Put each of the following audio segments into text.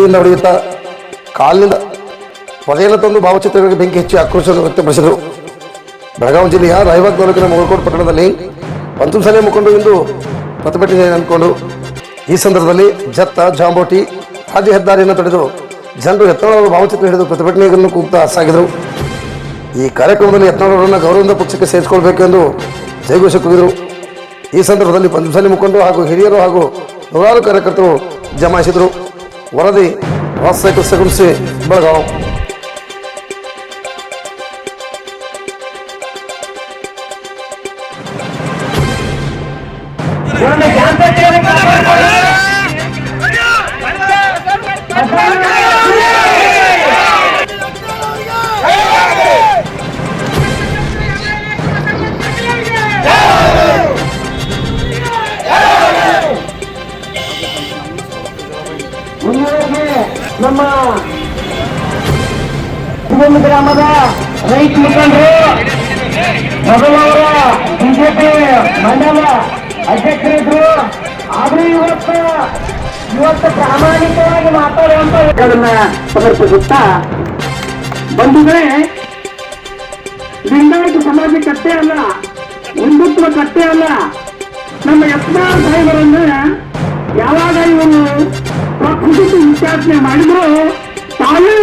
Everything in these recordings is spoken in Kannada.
ಬೆರಳಿನಿಂದ ಹೊಡೆಯುತ್ತಾ ಕಾಲಿನಿಂದ ಪೊದೆಯನ್ನು ತಂದು ಭಾವಚಿತ್ರಗಳಿಗೆ ಬೆಂಕಿ ಹಚ್ಚಿ ಆಕ್ರೋಶವನ್ನು ವ್ಯಕ್ತಪಡಿಸಿದರು. ಬೆಳಗಾವಿ ಜಿಲ್ಲೆಯ ರಾಯಬಾಗ್ ತಾಲೂಕಿನ ಮುಗಳಕೋಟ್ ಪಟ್ಟಣದಲ್ಲಿ ಪಂಚಮಸಾಲಿ ಮುಖಂಡರು ಇಂದು ಪ್ರತಿಭಟನೆ ಅಂದ್ಕೊಂಡು ಈ ಸಂದರ್ಭದಲ್ಲಿ ಜತ್ತ ಜಾಂಬೋಟಿ ರಾಜ್ಯ ಹೆದ್ದಾರಿಯನ್ನು ತಡೆದು ಜನರು ಯತ್ನಾಳ್ ಭಾವಚಿತ್ರ ಹಿಡಿದು ಪ್ರತಿಭಟನೆಯನ್ನು ಕೂಗ್ತಾ ಸಾಗಿದರು. ಈ ಕಾರ್ಯಕ್ರಮದಲ್ಲಿ ಯತ್ನಾಳ್ ಅವರನ್ನು ಗೌರವದಿಂದ ಪಕ್ಷಕ್ಕೆ ಸೇರಿಸಿಕೊಳ್ಬೇಕು ಎಂದು ಜಯಘೋಷ ಕೂಗಿದರು. ಈ ಸಂದರ್ಭದಲ್ಲಿ ಪಂಚಮಸಾಲಿ ಮುಖಂಡರು ಹಾಗೂ ಹಿರಿಯರು ಹಾಗೂ ನೂರಾರು ಕಾರ್ಯಕರ್ತರು ಜಮಾಯಿಸಿದರು. ವರದಿ ರಾಜಶೇಖರ್ ಸಗುಣಸಿ, ಬೆಳಗಾವಿ. ನಮ್ಮ ಗ್ರಾಮದ ರೈತ ಮುಖಂಡರು ಮೊದಲವರ ಬಿಜೆಪಿ ಮಂಡಲ ಅಧ್ಯಕ್ಷರಿದ್ರು. ಆದ್ರೂ ಇವತ್ತು ಪ್ರಾಮಾಣಿಕವಾಗಿ ಮಾತಾಡುವಂತ ಸಮರ್ಪಿಸುತ್ತಾ, ಬಂಧುಗಳೇ, ಲಿಂಗಾಯತ ಸಮಾಜ ಕಟ್ಟೆ ಅಲ್ಲ, ಹಿಂದುತ್ವ ಕಟ್ಟೆ ಅಲ್ಲ. ನಮ್ಮ ಯತ್ನಾಳ್ ಸಾಹೇಬರನ್ನ ಯಾವಾಗ ಇವರು ಪ್ರಕೃತಿ ವಿಚಾರಣೆ ಮಾಡಿದ್ರು ತಾವೇ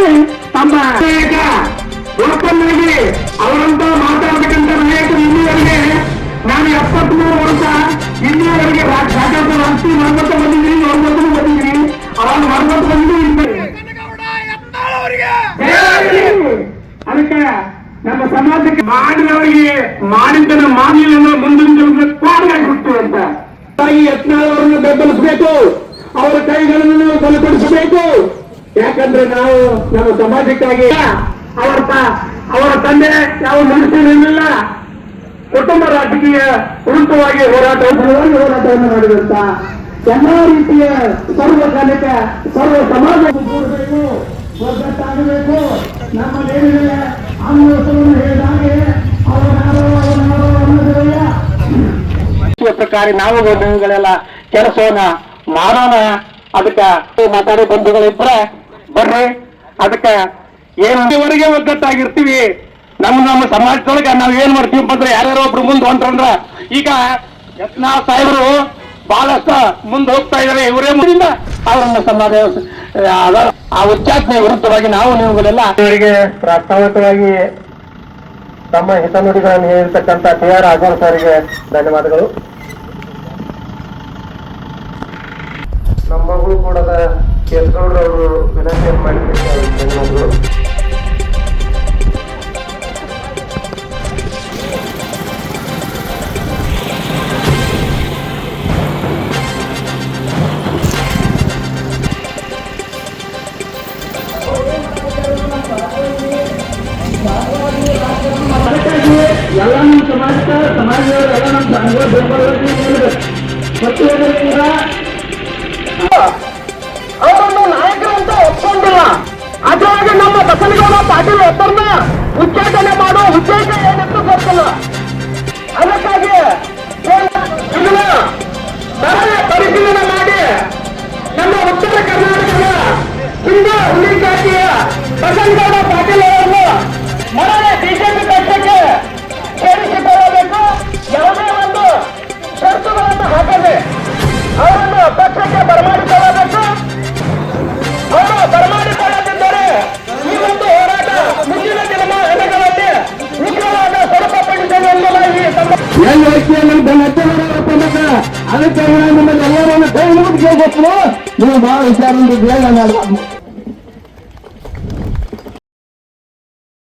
ತಮ್ಮ ಓಪನ್ ಆಗಿ ಅವರಂತ ಮಾತಾಡಬೇಕಂತ ನಾಯಕರು ಇಲ್ಲಿವರೆಗೆ ನಾನು 73 ವರ್ಷ ಇಲ್ಲಿವರೆಗೆ ರಾಜ್ಯದ ರಾಷ್ಟ್ರೀಯ ಮರ್ಮತ ಬಂದಿದ್ದೀನಿ, ನೋಡ್ಬೋದು ಬಂದಿದ್ದೀನಿ. ಅವಾಗ ಮರ್ಮತ ಬಂದಿದ್ದು ಅದಕ್ಕೆ ನಮ್ಮ ಸಮಾಜಕ್ಕೆ ಮಾಡಿದವರಿಗೆ ಮಾಡಿದ್ದನ್ನು ಮಾಡಲಿಲ್ಲ ಮುಂದಿನ ಪಾಡಿಗೆ ಹುಟ್ಟು ಅಂತ ಯತ್ನಾಳ್ ಅವರನ್ನು ಬೆಂಬಲಿಸಬೇಕು, ಅವರ ಕೈಗಳನ್ನು ಬಲಪಡಿಸಬೇಕು. ಯಾಕಂದ್ರೆ ನಾವು ನಮ್ಮ ಸಮಾಜಕ್ಕಾಗಿ ಅವರ ತಂದೆ ಯಾವ ಮನುಷ್ಯನಿಲ್ಲ, ಕುಟುಂಬ ರಾಜಕೀಯ ಉಳಿತವಾಗಿ ಹೋರಾಟವನ್ನು ಮಾಡಿದಂತ ಎಲ್ಲಾ ರೀತಿಯ ಸರ್ವಕಾಲಿಕ ಸರ್ವ ಸಮಾಜ ಕೂಡಬೇಕು, ಒಗ್ಗಟ್ಟಾಗಬೇಕು. ನಮ್ಮ ದೇವಿಗೆ ಆಂದೋಲನವನ್ನು ಹೇಳಿದಾಗೆ ಪ್ರಕಾರ ನಾವು ನೀವುಗಳೆಲ್ಲ ಕೆಲಸವನ್ನ ಮಾಡೋಣ. ಅದಕ್ಕೆ ಮಾತಾಡಿ ಬಂಧುಗಳಿದ್ರೆ ಬರ್ರಿ. ಅದಕ್ಕೆ ಏನುವರೆಗೆ ಒಗ್ಗಟ್ಟಾಗಿರ್ತೀವಿ. ನಮ್ಮ ಸಮಾಜದೊಳಗೆ ನಾವ್ ಏನ್ ಮಾಡ್ತೀವಿ ಅಂದ್ರೆ ಯಾರ್ಯಾರೋ ಒಬ್ರು ಮುಂದೆ ಹೊಂಟ್ರಂದ್ರ ಈಗ ಯತ್ನಾಳ್ ಸಾಹೇಬರು ಬಹಳಷ್ಟು ಮುಂದೆ ಹೋಗ್ತಾ ಇದಾರೆ. ಇವರೇ ಮುಂದಿಂದ ಅವರನ್ನ ಸಮಾಜ ಆ ಉಚ್ಚಾಟನೆ ವಿರುದ್ಧವಾಗಿ ನಾವು ನೀವುಗಳೆಲ್ಲ ಇವರಿಗೆ ಪ್ರಾಸ್ತಾವಿಕವಾಗಿ ತಮ್ಮ ಹಿತನುಡಿಗಳನ್ನು ಹೇಳಿರ್ತಕ್ಕಂಥ TR ರಾಘವನ್ ಸರ್ಗೆ ಧನ್ಯವಾದಗಳು. ನಮ್ಮ ಮಗಳು ಕೂಡ ಕೇಳ್ಕೊಂಡ್ರು ಅವರು ವಿನಂತಿಯನ್ನು ಮಾಡಿದ್ದಕ್ಕೆ ಧನ್ಯವಾದಗಳು. ಎಲ್ಲ ನಮ್ಮ ಸಮಾಜದವರು ಎಲ್ಲ ನಮ್ಮ ಸಂಘ ಅವರನ್ನು ನಾಯಕರಂತ ಒಪ್ಕೊಂಡಿಲ್ಲ. ಅದರೊಳಗೆ ನಮ್ಮ ಬಸನಗೌಡ ಪಾಟೀಲ್ ಒಬ್ಬರನ್ನ ಉಚ್ಚಾಟನೆ ಮಾಡೋ ಉದ್ದೇಶ ಏನಂತ ಗೊತ್ತಿಲ್ಲ. ಅದಕ್ಕಾಗಿ ಇದನ್ನ ಪರಿಶೀಲನೆ ಮಾಡಿ ನಮ್ಮ ಉತ್ತರ ಕರ್ನಾಟಕದ ಹಿಂದೂ ಹುಲಿ ಜಾತಿಯ ಬಸನಗೌಡ ಪಾಟೀಲ್ ಅವರನ್ನು ಮರಳಿ ಬಿಜೆಪಿ ಪಕ್ಷಕ್ಕೆ ಸೇರಿಸಿಕೊಳ್ಳಬೇಕು. ಯಾವುದೇ ಒಂದು ಷರತ್ತುಗಳನ್ನು ಹಾಕದೆ ಅವರನ್ನು ಪಕ್ಷಕ್ಕೆ ಬರಮಾಡಿಕೊಳ್ಳಬೇಕು. ಅವರು ಬರಮಾಡಿಕೊಳ್ಳದಿದ್ದರೆ ಈ ಒಂದು ಹೋರಾಟ ಮುಂದಿನ ದಿನಗಳಲ್ಲಿ ಉಗ್ರವಾದ ಸ್ವರೂಪ ಪಡಿಸಲು ಅದಕ್ಕೆ ನಿಮ್ಮಲ್ಲಿ ಎಲ್ಲರನ್ನು ಕೈ ಮುಗಿದು ನೀವು ಬಹಳ ವಿಚಾರ